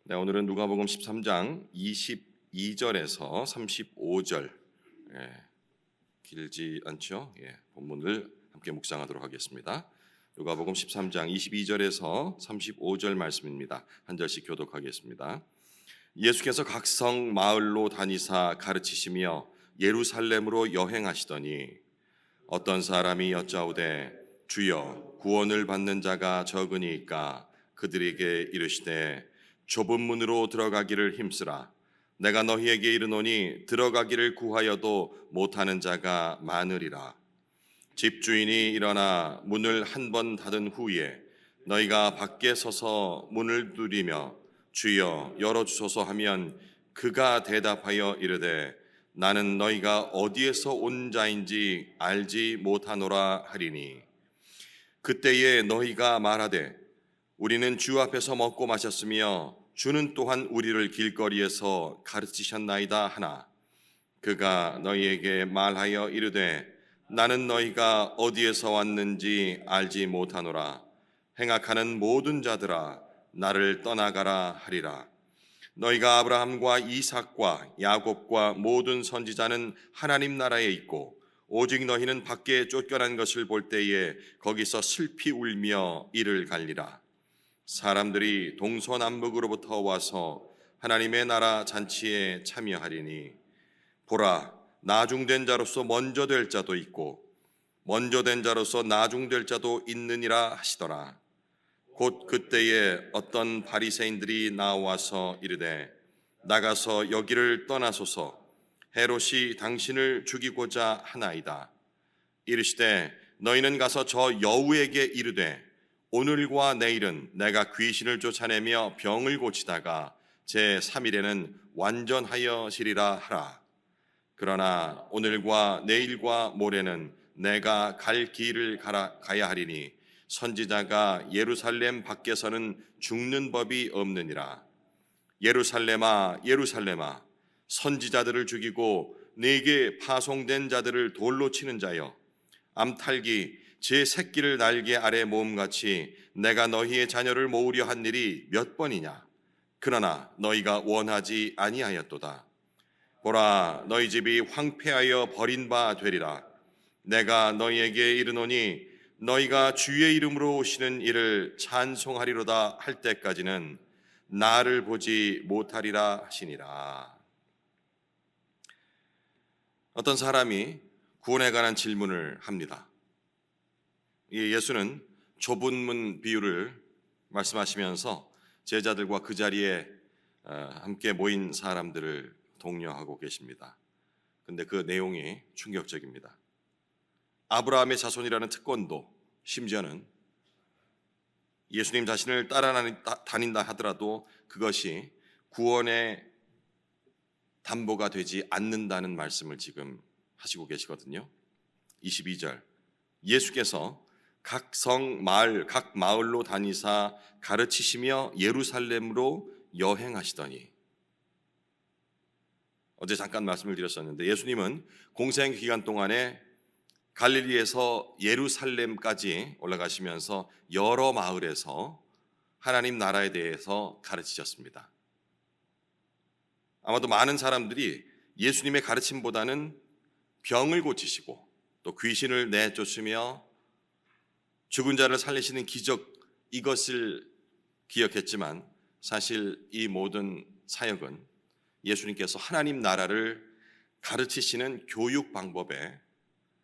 네, 오늘은 누가복음 13장 22절에서 35절, 길지 않죠? 본문을 함께 묵상하도록 하겠습니다. 누가복음 13장 22절에서 35절 말씀입니다. 한 절씩 교독하겠습니다. 예수께서 각 성 마을로 다니사 가르치시며 예루살렘으로 여행하시더니 어떤 사람이 여짜오되 주여 구원을 받는 자가 적으니까 그들에게 이르시되 좁은 문으로 들어가기를 힘쓰라. 내가 너희에게 이르노니 들어가기를 구하여도 못하는 자가 많으리라. 집주인이 일어나 문을 한 번 닫은 후에 너희가 밖에 서서 문을 두드리며 주여 열어주소서 하면 그가 대답하여 이르되 나는 너희가 어디에서 온 자인지 알지 못하노라 하리니 그때에 너희가 말하되 우리는 주 앞에서 먹고 마셨으며 주는 또한 우리를 길거리에서 가르치셨나이다 하나 그가 너희에게 말하여 이르되 나는 너희가 어디에서 왔는지 알지 못하노라. 행악하는 모든 자들아 나를 떠나가라 하리라. 너희가 아브라함과 이삭과 야곱과 모든 선지자는 하나님 나라에 있고 오직 너희는 밖에 쫓겨난 것을 볼 때에 거기서 슬피 울며 이를 갈리라. 사람들이 동서남북으로부터 와서 하나님의 나라 잔치에 참여하리니 보라 나중된 자로서 먼저 될 자도 있고 먼저 된 자로서 나중될 자도 있느니라 하시더라. 곧 그때에 어떤 바리새인들이 나와서 이르되 나가서 여기를 떠나소서 헤롯이 당신을 죽이고자 하나이다. 이르시되 너희는 가서 저 여우에게 이르되 오늘과 내일은 내가 귀신을 쫓아내며 병을 고치다가 제 3일에는 완전하여지리라 하라. 그러나 오늘과 내일과 모레는 내가 갈 길을 가야 하리니 선지자가 예루살렘 밖에서는 죽는 법이 없느니라. 예루살렘아 예루살렘아 선지자들을 죽이고 네게 파송된 자들을 돌로 치는 자여 암탉이 제 새끼를 날개 아래 모음같이 내가 너희의 자녀를 모으려 한 일이 몇 번이냐. 그러나 너희가 원하지 아니하였도다. 보라 너희 집이 황폐하여 버린 바 되리라. 내가 너희에게 이르노니 너희가 주의 이름으로 오시는 이를 찬송하리로다 할 때까지는 나를 보지 못하리라 하시니라. 어떤 사람이 구원에 관한 질문을 합니다. 예수는 좁은 문 비유를 말씀하시면서 제자들과 그 자리에 함께 모인 사람들을 독려하고 계십니다. 근데 그 내용이 충격적입니다. 아브라함의 자손이라는 특권도 심지어는 예수님 자신을 따라다닌다 하더라도 그것이 구원의 담보가 되지 않는다는 말씀을 지금 하시고 계시거든요. 22절 예수께서 각 성 마을 각 마을로 다니사 가르치시며 예루살렘으로 여행하시더니 어제 잠깐 말씀을 드렸었는데 예수님은 공생 기간 동안에 갈릴리에서 예루살렘까지 올라가시면서 여러 마을에서 하나님 나라에 대해서 가르치셨습니다. 아마도 많은 사람들이 예수님의 가르침보다는 병을 고치시고 또 귀신을 내쫓으며 죽은 자를 살리시는 기적 이것을 기억했지만 사실 이 모든 사역은 예수님께서 하나님 나라를 가르치시는 교육 방법의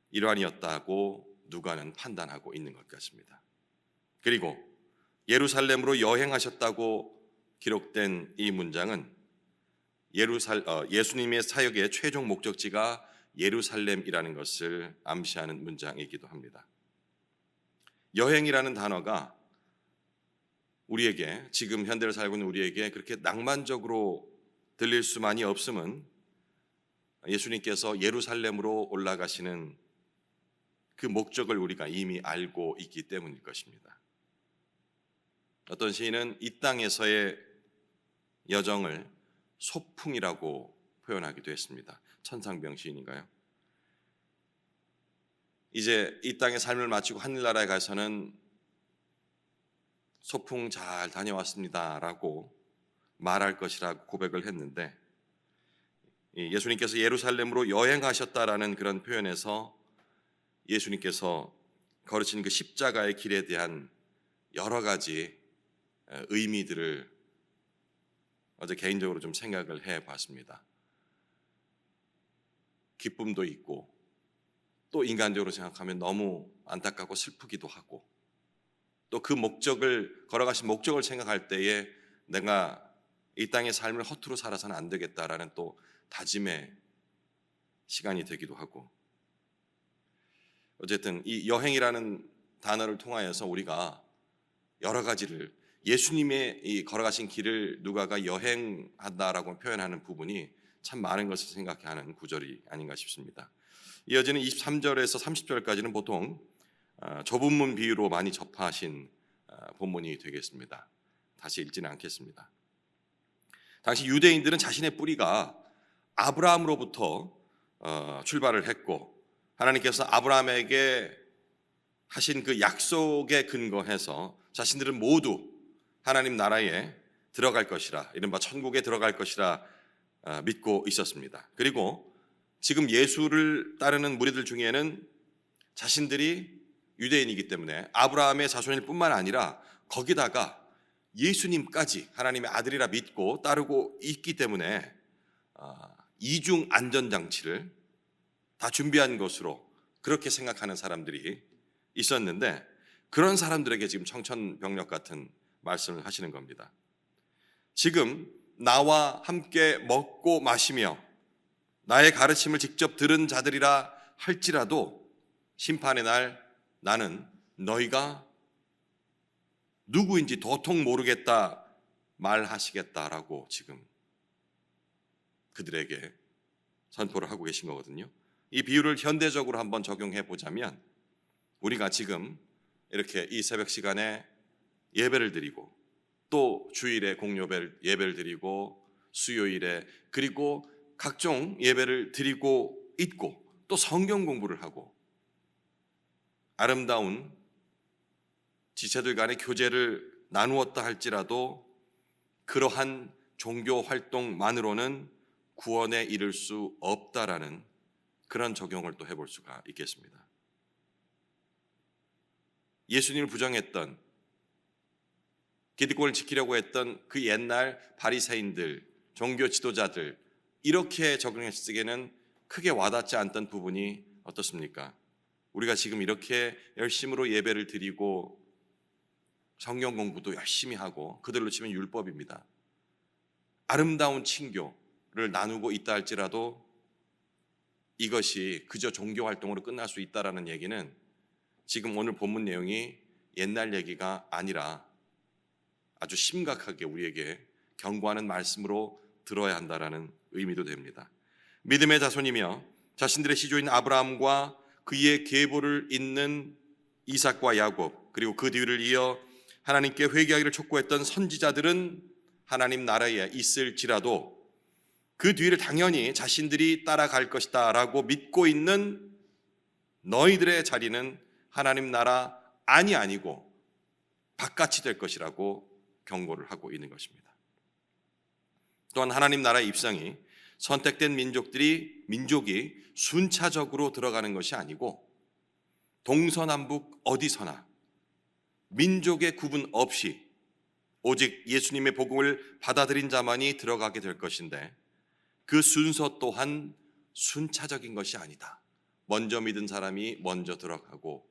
일환이었다고 누가는 판단하고 있는 것 같습니다. 그리고 예루살렘으로 여행하셨다고 기록된 이 문장은 예수님의 사역의 최종 목적지가 예루살렘이라는 것을 암시하는 문장이기도 합니다. 여행이라는 단어가 우리에게 지금 현대를 살고 있는 우리에게 그렇게 낭만적으로 들릴 수만이 없음은 예수님께서 예루살렘으로 올라가시는 그 목적을 우리가 이미 알고 있기 때문일 것입니다. 어떤 시인은 이 땅에서의 여정을 소풍이라고 표현하기도 했습니다. 천상병 시인인가요? 이제 이 땅의 삶을 마치고 하늘나라에 가서는 소풍 잘 다녀왔습니다라고 말할 것이라고 고백을 했는데, 예수님께서 예루살렘으로 여행하셨다라는 그런 표현에서 예수님께서 걸으신 그 십자가의 길에 대한 여러 가지 의미들을 어제 개인적으로 좀 생각을 해봤습니다. 기쁨도 있고, 또 인간적으로 생각하면 너무 안타깝고 슬프기도 하고, 또 그 목적을, 걸어가신 목적을 생각할 때에 내가 이 땅의 삶을 허투루 살아서는 안 되겠다라는 또 다짐의 시간이 되기도 하고, 어쨌든 이 여행이라는 단어를 통하여서 우리가 여러 가지를, 예수님의 이 걸어가신 길을 누가가 여행한다라고 표현하는 부분이 참 많은 것을 생각해 하는 구절이 아닌가 싶습니다. 이어지는 23절에서 30절까지는 보통 좁은 문 비유로 많이 접하신 본문이 되겠습니다. 다시 읽지는 않겠습니다. 당시 유대인들은 자신의 뿌리가 아브라함으로부터 출발을 했고, 하나님께서 아브라함에게 하신 그 약속에 근거해서 자신들은 모두 하나님 나라에 들어갈 것이라, 이른바 천국에 들어갈 것이라 믿고 있었습니다. 그리고 지금 예수를 따르는 무리들 중에는 자신들이 유대인이기 때문에 아브라함의 자손일 뿐만 아니라 거기다가 예수님까지 하나님의 아들이라 믿고 따르고 있기 때문에 이중 안전장치를 다 준비한 것으로 그렇게 생각하는 사람들이 있었는데, 그런 사람들에게 지금 청천벽력 같은 말씀을 하시는 겁니다. 지금 나와 함께 먹고 마시며 나의 가르침을 직접 들은 자들이라 할지라도 심판의 날 나는 너희가 누구인지 도통 모르겠다 말하시겠다라고 지금 그들에게 선포를 하고 계신 거거든요. 이 비유를 현대적으로 한번 적용해 보자면, 우리가 지금 이렇게 이 새벽 시간에 예배를 드리고, 또 주일에 예배를 드리고, 수요일에 그리고 각종 예배를 드리고 있고, 또 성경 공부를 하고 아름다운 지체들 간의 교제를 나누었다 할지라도 그러한 종교 활동만으로는 구원에 이를 수 없다라는 그런 적용을 또 해볼 수가 있겠습니다. 예수님을 부정했던, 기득권을 지키려고 했던 그 옛날 바리새인들, 종교 지도자들, 이렇게 적용했으기에는 크게 와닿지 않던 부분이 어떻습니까? 우리가 지금 이렇게 열심으로 예배를 드리고 성경 공부도 열심히 하고, 그들로 치면 율법입니다. 아름다운 친교를 나누고 있다 할지라도 이것이 그저 종교 활동으로 끝날 수 있다라는 얘기는 지금 오늘 본문 내용이 옛날 얘기가 아니라 아주 심각하게 우리에게 경고하는 말씀으로 들어야 한다라는 의미도 됩니다. 믿음의 자손이며 자신들의 시조인 아브라함과 그의 계보를 잇는 이삭과 야곱, 그리고 그 뒤를 이어 하나님께 회개하기를 촉구했던 선지자들은 하나님 나라에 있을지라도 그 뒤를 당연히 자신들이 따라갈 것이다 라고 믿고 있는 너희들의 자리는 하나님 나라 안이 아니고 바깥이 될 것이라고 경고를 하고 있는 것입니다. 또한 하나님 나라의 입성이 선택된 민족이 순차적으로 들어가는 것이 아니고 동서남북 어디서나 민족의 구분 없이 오직 예수님의 복음을 받아들인 자만이 들어가게 될 것인데, 그 순서 또한 순차적인 것이 아니다. 먼저 믿은 사람이 먼저 들어가고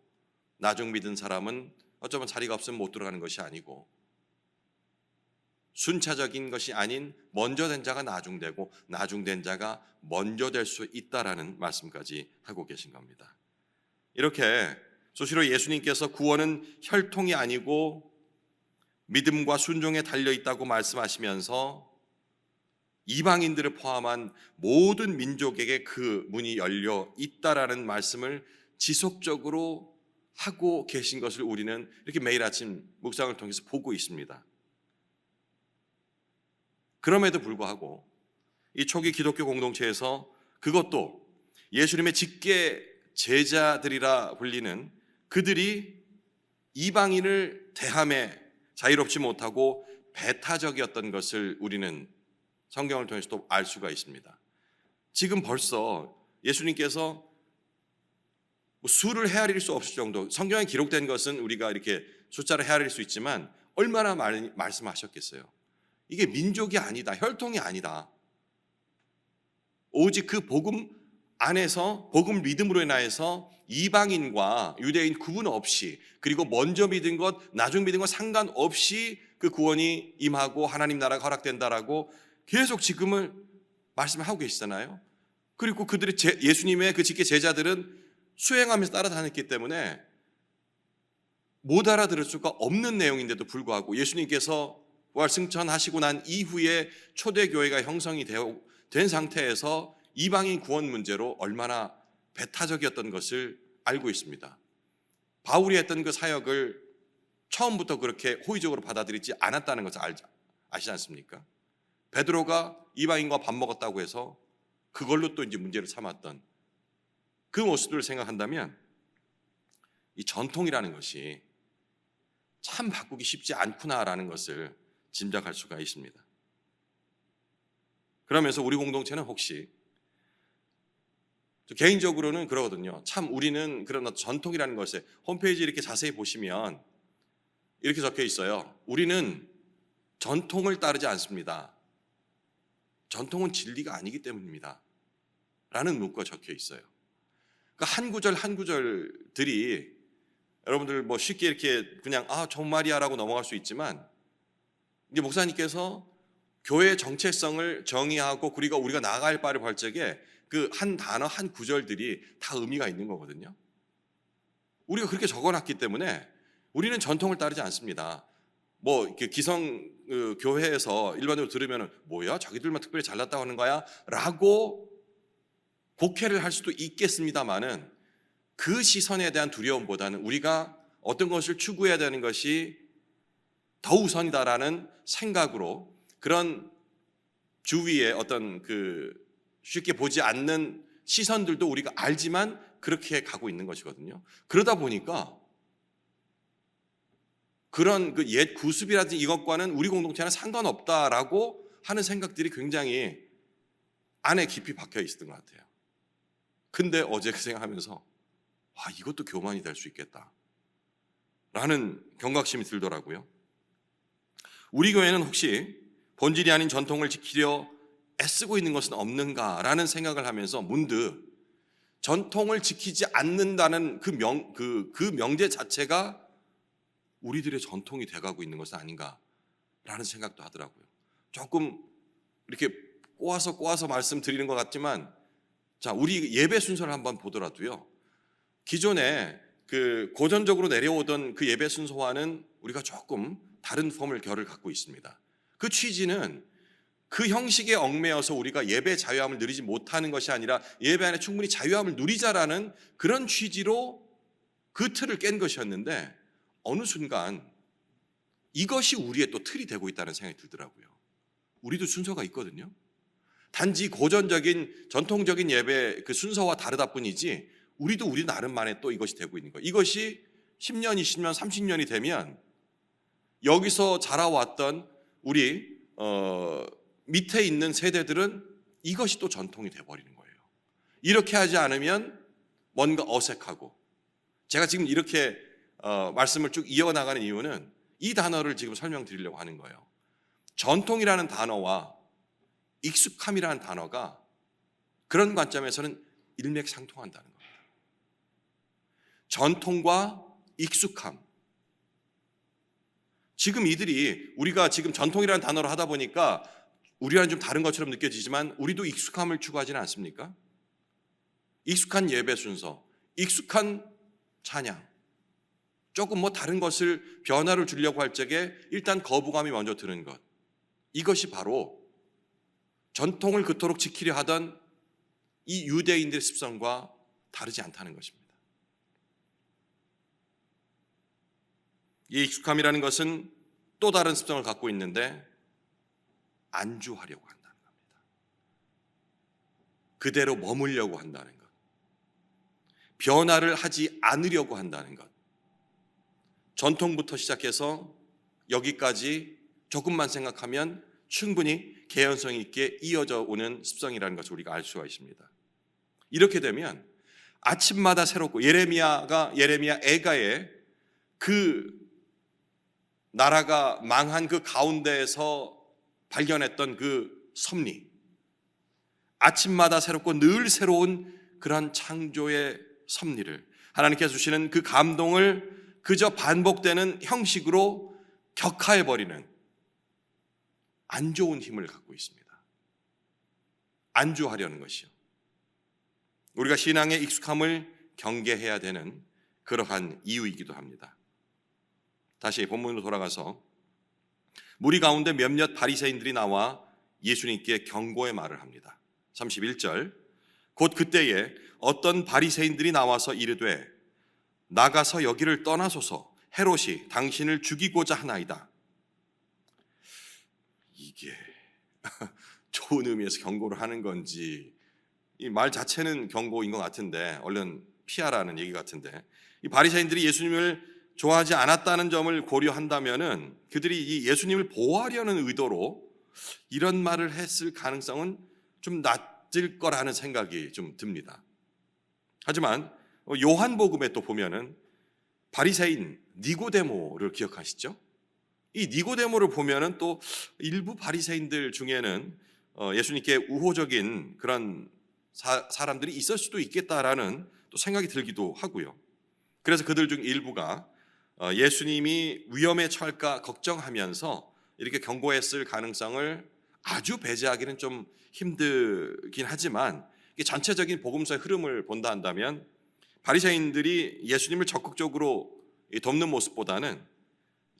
나중 믿은 사람은 어쩌면 자리가 없으면 못 들어가는 것이 아니고, 순차적인 것이 아닌 먼저 된 자가 나중되고 나중된 자가 먼저 될 수 있다라는 말씀까지 하고 계신 겁니다. 이렇게 수시로 예수님께서 구원은 혈통이 아니고 믿음과 순종에 달려 있다고 말씀하시면서 이방인들을 포함한 모든 민족에게 그 문이 열려 있다라는 말씀을 지속적으로 하고 계신 것을 우리는 이렇게 매일 아침 묵상을 통해서 보고 있습니다. 그럼에도 불구하고 이 초기 기독교 공동체에서 그것도 예수님의 직계 제자들이라 불리는 그들이 이방인을 대함에 자유롭지 못하고 배타적이었던 것을 우리는 성경을 통해서 또 알 수가 있습니다. 지금 벌써 예수님께서 수를 헤아릴 수 없을 정도, 성경에 기록된 것은 우리가 이렇게 숫자를 헤아릴 수 있지만 얼마나 많이 말씀하셨겠어요. 이게 민족이 아니다, 혈통이 아니다. 오직 그 복음 안에서, 복음 믿음으로 인하여서 이방인과 유대인 구분 없이, 그리고 먼저 믿은 것, 나중 믿은 것 상관없이 그 구원이 임하고 하나님 나라가 허락된다라고 계속 지금을 말씀하고 계시잖아요. 그리고 그들이 예수님의 그 직계 제자들은 수행하면서 따라다녔기 때문에 못 알아들을 수가 없는 내용인데도 불구하고 예수님께서 부활 승천하시고 난 이후에 초대교회가 형성이 된 상태에서 이방인 구원 문제로 얼마나 배타적이었던 것을 알고 있습니다. 바울이 했던 그 사역을 처음부터 그렇게 호의적으로 받아들이지 않았다는 것을 아시지 않습니까? 베드로가 이방인과 밥 먹었다고 해서 그걸로 또 이제 문제를 삼았던 그 모습들을 생각한다면 이 전통이라는 것이 참 바꾸기 쉽지 않구나라는 것을 짐작할 수가 있습니다. 그러면서 우리 공동체는 혹시, 개인적으로는 그러거든요. 참 우리는 그런 전통이라는 것에 홈페이지 이렇게 자세히 보시면 이렇게 적혀 있어요. 우리는 전통을 따르지 않습니다. 전통은 진리가 아니기 때문입니다. 라는 문구가 적혀 있어요. 그러니까 한 구절 한 구절들이 여러분들 뭐 쉽게 이렇게 그냥 정말이야 라고 넘어갈 수 있지만, 이제 목사님께서 교회의 정체성을 정의하고 그리고 우리가 나아갈 바를 볼 적에 그 한 단어 한 구절들이 다 의미가 있는 거거든요. 우리가 그렇게 적어놨기 때문에 우리는 전통을 따르지 않습니다. 뭐 이렇게 기성 교회에서 일반적으로 들으면 뭐야 자기들만 특별히 잘났다고 하는 거야 라고 곡해를 할 수도 있겠습니다만은, 그 시선에 대한 두려움보다는 우리가 어떤 것을 추구해야 되는 것이 더 우선이다라는 생각으로 그런 주위에 어떤 쉽게 보지 않는 시선들도 우리가 알지만 그렇게 가고 있는 것이거든요. 그러다 보니까 그런 그 옛 구습이라든지 이것과는 우리 공동체는 상관없다라고 하는 생각들이 굉장히 안에 깊이 박혀 있었던 것 같아요. 근데 어제 그 생각하면서 이것도 교만이 될 수 있겠다 라는 경각심이 들더라고요. 우리 교회는 혹시 본질이 아닌 전통을 지키려 애쓰고 있는 것은 없는가라는 생각을 하면서 문득 전통을 지키지 않는다는 그 명제 자체가 우리들의 전통이 돼가고 있는 것은 아닌가라는 생각도 하더라고요. 조금 이렇게 꼬아서 말씀드리는 것 같지만, 자, 우리 예배 순서를 한번 보더라도요, 기존에 그 고전적으로 내려오던 그 예배 순서와는 우리가 조금 다른 결을 갖고 있습니다. 그 취지는 그 형식에 얽매여서 우리가 예배 자유함을 누리지 못하는 것이 아니라 예배 안에 충분히 자유함을 누리자라는 그런 취지로 그 틀을 깬 것이었는데, 어느 순간 이것이 우리의 또 틀이 되고 있다는 생각이 들더라고요. 우리도 순서가 있거든요. 단지 고전적인 전통적인 예배 그 순서와 다르다 뿐이지 우리 나름만의 또 이것이 되고 있는 거예요. 이것이 10년, 20년, 30년이 되면 여기서 자라왔던 우리 밑에 있는 세대들은 이것이 또 전통이 돼버리는 거예요. 이렇게 하지 않으면 뭔가 어색하고, 제가 지금 이렇게 말씀을 쭉 이어나가는 이유는 이 단어를 지금 설명드리려고 하는 거예요. 전통이라는 단어와 익숙함이라는 단어가 그런 관점에서는 일맥상통한다는 겁니다. 전통과 익숙함. 지금 이들이 우리가 지금 전통이라는 단어로 하다 보니까 우리와는 좀 다른 것처럼 느껴지지만 우리도 익숙함을 추구하지는 않습니까? 익숙한 예배 순서, 익숙한 찬양, 조금 뭐 다른 것을 변화를 주려고 할 적에 일단 거부감이 먼저 드는 것, 이것이 바로 전통을 그토록 지키려 하던 이 유대인들의 습성과 다르지 않다는 것입니다. 이 익숙함이라는 것은 또 다른 습성을 갖고 있는데 안주하려고 한다는 겁니다. 그대로 머물려고 한다는 것, 변화를 하지 않으려고 한다는 것, 전통부터 시작해서 여기까지 조금만 생각하면 충분히 개연성 있게 이어져 오는 습성이라는 것을 우리가 알 수가 있습니다. 이렇게 되면 아침마다 새롭고 예레미야 애가의 그 나라가 망한 그 가운데에서 발견했던 그 섭리, 아침마다 새롭고 늘 새로운 그런 창조의 섭리를 하나님께서 주시는 그 감동을 그저 반복되는 형식으로 격하해버리는 안 좋은 힘을 갖고 있습니다. 안주하려는 것이요. 우리가 신앙의 익숙함을 경계해야 되는 그러한 이유이기도 합니다. 다시 본문으로 돌아가서 무리 가운데 몇몇 바리새인들이 나와 예수님께 경고의 말을 합니다. 31절, 곧 그때에 어떤 바리새인들이 나와서 이르되 나가서 여기를 떠나소서, 헤롯이 당신을 죽이고자 하나이다. 이게 좋은 의미에서 경고를 하는 건지, 이 말 자체는 경고인 것 같은데 얼른 피하라는 얘기 같은데, 이 바리새인들이 예수님을 좋아하지 않았다는 점을 고려한다면은 그들이 이 예수님을 보호하려는 의도로 이런 말을 했을 가능성은 좀 낮을 거라는 생각이 좀 듭니다. 하지만 요한복음에 또 보면은 바리새인 니고데모를 기억하시죠? 이 니고데모를 보면은 또 일부 바리새인들 중에는 예수님께 우호적인 그런 사람들이 있을 수도 있겠다라는 또 생각이 들기도 하고요. 그래서 그들 중 일부가 예수님이 위험에 처할까 걱정하면서 이렇게 경고했을 가능성을 아주 배제하기는 좀 힘들긴 하지만, 전체적인 복음서의 흐름을 본다 한다면 바리새인들이 예수님을 적극적으로 돕는 모습보다는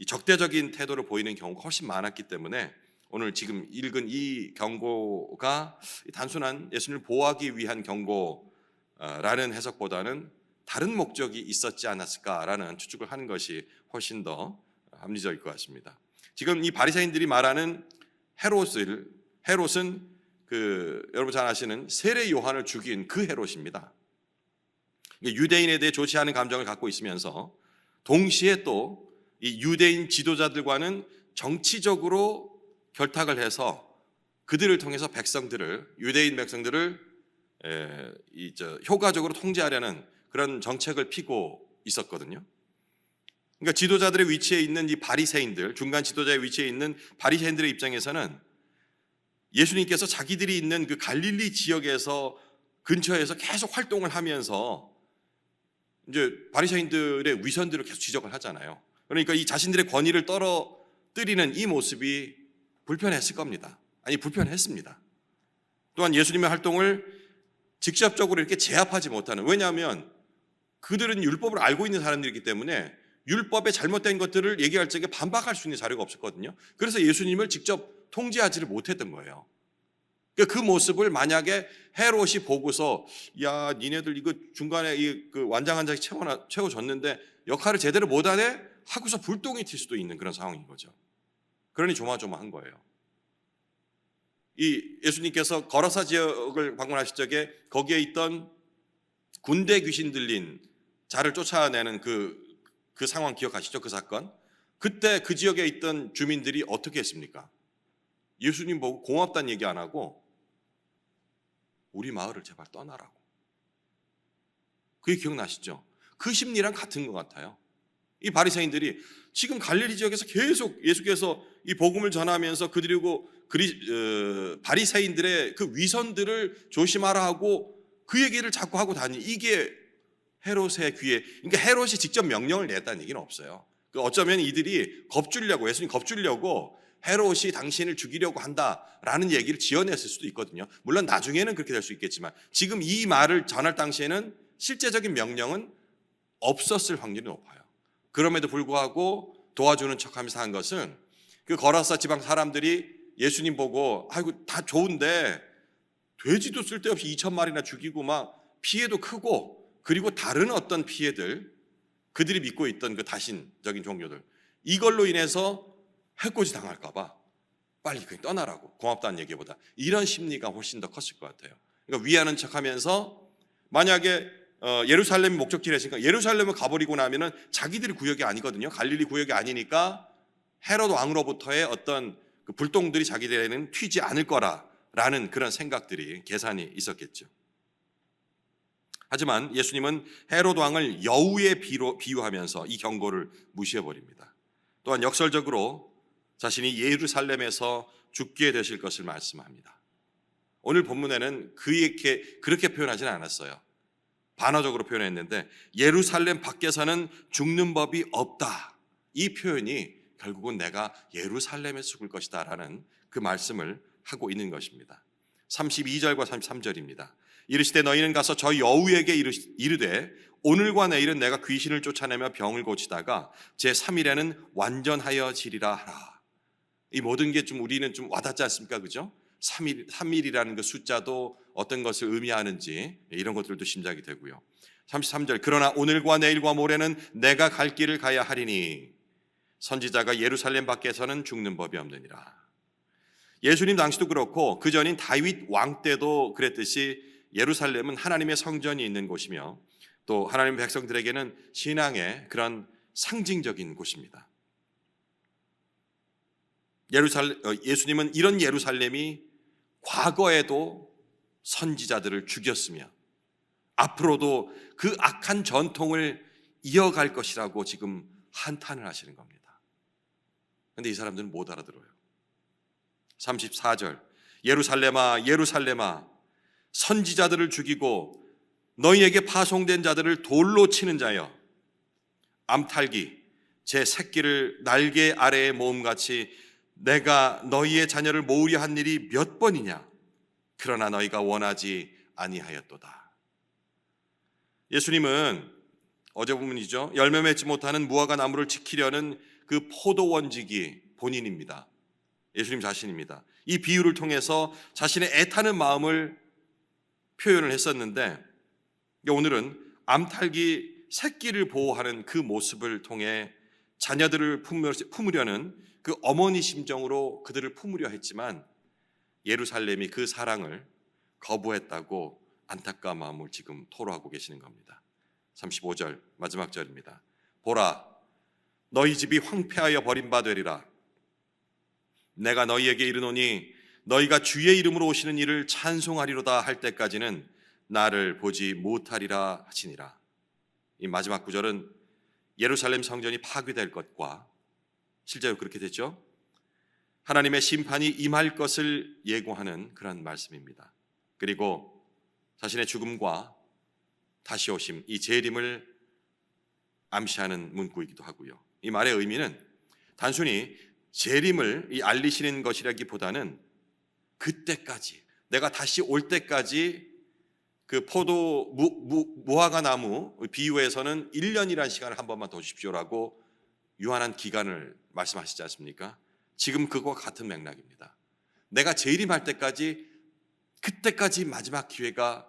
적대적인 태도를 보이는 경우가 훨씬 많았기 때문에 오늘 지금 읽은 이 경고가 단순한 예수님을 보호하기 위한 경고라는 해석보다는 다른 목적이 있었지 않았을까라는 추측을 하는 것이 훨씬 더 합리적일 것 같습니다. 지금 이 바리새인들이 말하는 헤롯은 여러분 잘 아시는 세례 요한을 죽인 그 헤롯입니다. 유대인에 대해 좋지 않은 감정을 갖고 있으면서 동시에 또 이 유대인 지도자들과는 정치적으로 결탁을 해서 그들을 통해서 유대인 백성들을 효과적으로 통제하려는 그런 정책을 피고 있었거든요. 그러니까 지도자들의 위치에 있는 이 바리새인들, 중간 지도자의 위치에 있는 바리새인들의 입장에서는 예수님께서 자기들이 있는 그 갈릴리 지역에서 근처에서 계속 활동을 하면서 이제 바리새인들의 위선들을 계속 지적을 하잖아요. 그러니까 이 자신들의 권위를 떨어뜨리는 이 모습이 불편했을 겁니다. 불편했습니다. 또한 예수님의 활동을 직접적으로 이렇게 제압하지 못하는, 왜냐하면 그들은 율법을 알고 있는 사람들이기 때문에 율법의 잘못된 것들을 얘기할 적에 반박할 수 있는 자료가 없었거든요. 그래서 예수님을 직접 통제하지를 못했던 거예요. 그 모습을 만약에 헤롯이 보고서 야 니네들 이거 중간에 그 완장 한 장씩 채워줬는데 역할을 제대로 못하네? 하고서 불똥이 튈 수도 있는 그런 상황인 거죠. 그러니 조마조마한 거예요. 이 예수님께서 거라사 지역을 방문하실 적에 거기에 있던 군대 귀신 들린 자를 쫓아내는 그 상황 기억하시죠? 그 사건. 그때 그 지역에 있던 주민들이 어떻게 했습니까? 예수님 보고 고맙다는 얘기 안 하고 우리 마을을 제발 떠나라고. 그게 기억나시죠? 그 심리랑 같은 것 같아요. 이 바리새인들이 지금 갈릴리 지역에서 계속 예수께서 이 복음을 전하면서 그들이고 바리새인들의 그 위선들을 조심하라 하고 그 얘기를 자꾸 하고 다니. 이게 헤롯의 귀에, 그러니까 헤롯이 직접 명령을 냈다는 얘기는 없어요. 어쩌면 이들이 예수님 겁주려고 헤롯이 당신을 죽이려고 한다라는 얘기를 지어냈을 수도 있거든요. 물론 나중에는 그렇게 될 수 있겠지만 지금 이 말을 전할 당시에는 실제적인 명령은 없었을 확률이 높아요. 그럼에도 불구하고 도와주는 척하면서 한 것은 그 거라사 지방 사람들이 예수님 보고 아이고 다 좋은데 돼지도 쓸데없이 2,000마리나 죽이고 막 피해도 크고, 그리고 다른 어떤 피해들, 그들이 믿고 있던 그 다신적인 종교들, 이걸로 인해서 해코지 당할까 봐 빨리 그냥 떠나라고, 고맙다는 얘기보다 이런 심리가 훨씬 더 컸을 것 같아요. 그러니까 위하는 척하면서 만약에 예루살렘이 목적지를 했으니까 예루살렘을 가버리고 나면은 자기들이 구역이 아니거든요. 갈릴리 구역이 아니니까 헤롯 왕으로부터의 어떤 그 불똥들이 자기들에게는 튀지 않을 거라라는 그런 생각들이 계산이 있었겠죠. 하지만 예수님은 헤롯 왕을 여우에 비유하면서 이 경고를 무시해버립니다. 또한 역설적으로 자신이 예루살렘에서 죽게 되실 것을 말씀합니다. 오늘 본문에는 그렇게 표현하지는 않았어요. 반어적으로 표현했는데 예루살렘 밖에서는 죽는 법이 없다. 이 표현이 결국은 내가 예루살렘에 죽을 것이다 라는 그 말씀을 하고 있는 것입니다. 32절과 33절입니다. 이르시되 너희는 가서 저 여우에게 이르되 오늘과 내일은 내가 귀신을 쫓아내며 병을 고치다가 제3일에는 완전하여지리라 하라. 이 모든 게 좀 우리는 좀 와닿지 않습니까? 그죠? 3일이라는 그 숫자도 어떤 것을 의미하는지 이런 것들도 짐작이 되고요. 33절 그러나 오늘과 내일과 모레는 내가 갈 길을 가야 하리니 선지자가 예루살렘 밖에서는 죽는 법이 없느니라. 예수님 당시도 그렇고 그 전인 다윗 왕 때도 그랬듯이 예루살렘은 하나님의 성전이 있는 곳이며 또 하나님 백성들에게는 신앙의 그런 상징적인 곳입니다. 예수님은 이런 예루살렘이 과거에도 선지자들을 죽였으며 앞으로도 그 악한 전통을 이어갈 것이라고 지금 한탄을 하시는 겁니다. 그런데 이 사람들은 못 알아들어요. 34절 예루살렘아 예루살렘아 선지자들을 죽이고 너희에게 파송된 자들을 돌로 치는 자여 암탈기 제 새끼를 날개 아래에 모음같이 내가 너희의 자녀를 모으려 한 일이 몇 번이냐 그러나 너희가 원하지 아니하였도다. 예수님은 어제 본문이죠. 열매 맺지 못하는 무화과 나무를 지키려는 그 포도원직이 본인입니다. 예수님 자신입니다. 이 비유를 통해서 자신의 애타는 마음을 표현을 했었는데 오늘은 암탈기 새끼를 보호하는 그 모습을 통해 자녀들을 품으려는 그 어머니 심정으로 그들을 품으려 했지만 예루살렘이 그 사랑을 거부했다고 안타까운 마음을 지금 토로하고 계시는 겁니다. 35절 마지막 절입니다. 보라 너희 집이 황폐하여 버림받으리라. 내가 너희에게 이르노니 너희가 주의 이름으로 오시는 이를 찬송하리로다 할 때까지는 나를 보지 못하리라 하시니라. 이 마지막 구절은 예루살렘 성전이 파괴될 것과 실제로 그렇게 됐죠. 하나님의 심판이 임할 것을 예고하는 그런 말씀입니다. 그리고 자신의 죽음과 다시 오심, 이 재림을 암시하는 문구이기도 하고요. 이 말의 의미는 단순히 재림을 알리시는 것이라기보다는 그때까지 내가 다시 올 때까지 그 무화과 나무 비유에서는 1년이라는 시간을 한 번만 더 주십시오라고 유한한 기간을 말씀하시지 않습니까? 지금 그거와 같은 맥락입니다. 내가 재림할 때까지 그때까지 마지막 기회가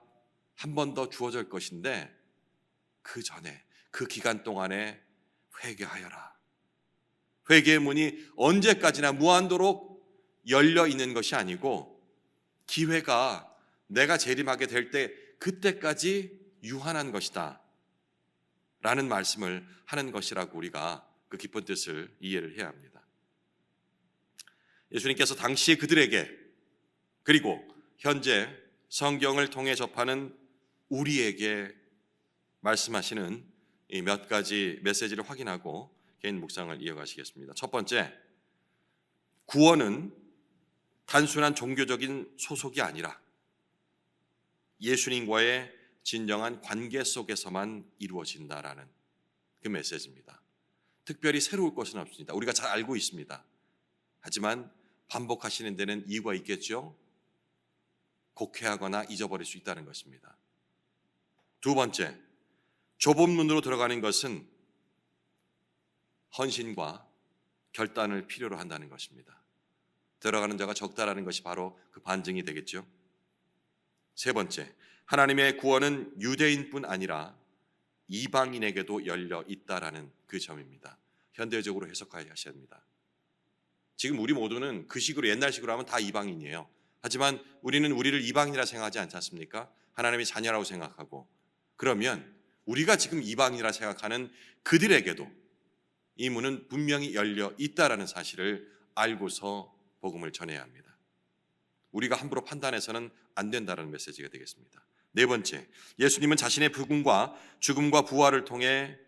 한 번 더 주어질 것인데 그 전에 그 기간 동안에 회개하여라. 회개의 문이 언제까지나 무한도록 열려 있는 것이 아니고 기회가 내가 재림하게 될 때 그때까지 유한한 것이다 라는 말씀을 하는 것이라고 우리가 그 깊은 뜻을 이해를 해야 합니다. 예수님께서 당시 그들에게 그리고 현재 성경을 통해 접하는 우리에게 말씀하시는 이 몇 가지 메시지를 확인하고 개인 묵상을 이어가시겠습니다. 첫 번째, 구원은 단순한 종교적인 소속이 아니라 예수님과의 진정한 관계 속에서만 이루어진다라는 그 메시지입니다. 특별히 새로울 것은 없습니다. 우리가 잘 알고 있습니다. 하지만 반복하시는 데는 이유가 있겠죠. 곡해하거나 잊어버릴 수 있다는 것입니다. 두 번째, 좁은 문으로 들어가는 것은 헌신과 결단을 필요로 한다는 것입니다. 들어가는 자가 적다라는 것이 바로 그 반증이 되겠죠. 세 번째, 하나님의 구원은 유대인뿐 아니라 이방인에게도 열려 있다라는 그 점입니다. 현대적으로 해석하셔야 합니다. 지금 우리 모두는 그 식으로 옛날식으로 하면 다 이방인이에요. 하지만 우리는 우리를 이방인이라 생각하지 않지 않습니까? 하나님의 자녀라고 생각하고 그러면 우리가 지금 이방인이라 생각하는 그들에게도 이 문은 분명히 열려 있다라는 사실을 알고서 복음을 전해야 합니다. 우리가 함부로 판단해서는 안 된다는 메시지가 되겠습니다. 네 번째, 예수님은 자신의 부흥과 죽음과 부활을 통해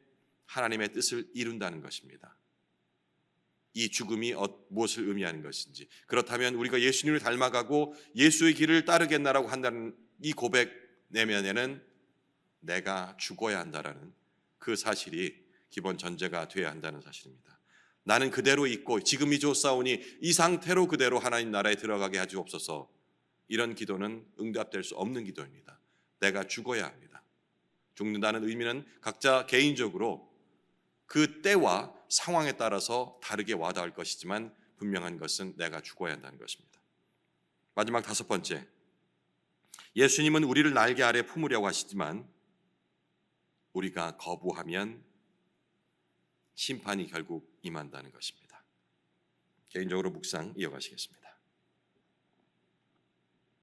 하나님의 뜻을 이룬다는 것입니다. 이 죽음이 무엇을 의미하는 것인지, 그렇다면 우리가 예수님을 닮아가고 예수의 길을 따르겠나라고 한다는 이 고백 내면에는 내가 죽어야 한다라는 그 사실이 기본 전제가 되어야 한다는 사실입니다. 나는 그대로 있고 지금이 좋사오니 이 상태로 그대로 하나님 나라에 들어가게 하시옵소서. 이런 기도는 응답될 수 없는 기도입니다. 내가 죽어야 합니다. 죽는다는 의미는 각자 개인적으로 그 때와 상황에 따라서 다르게 와닿을 것이지만 분명한 것은 내가 죽어야 한다는 것입니다. 마지막 다섯 번째, 예수님은 우리를 날개 아래 품으려고 하시지만 우리가 거부하면 심판이 결국 임한다는 것입니다. 개인적으로 묵상 이어가시겠습니다.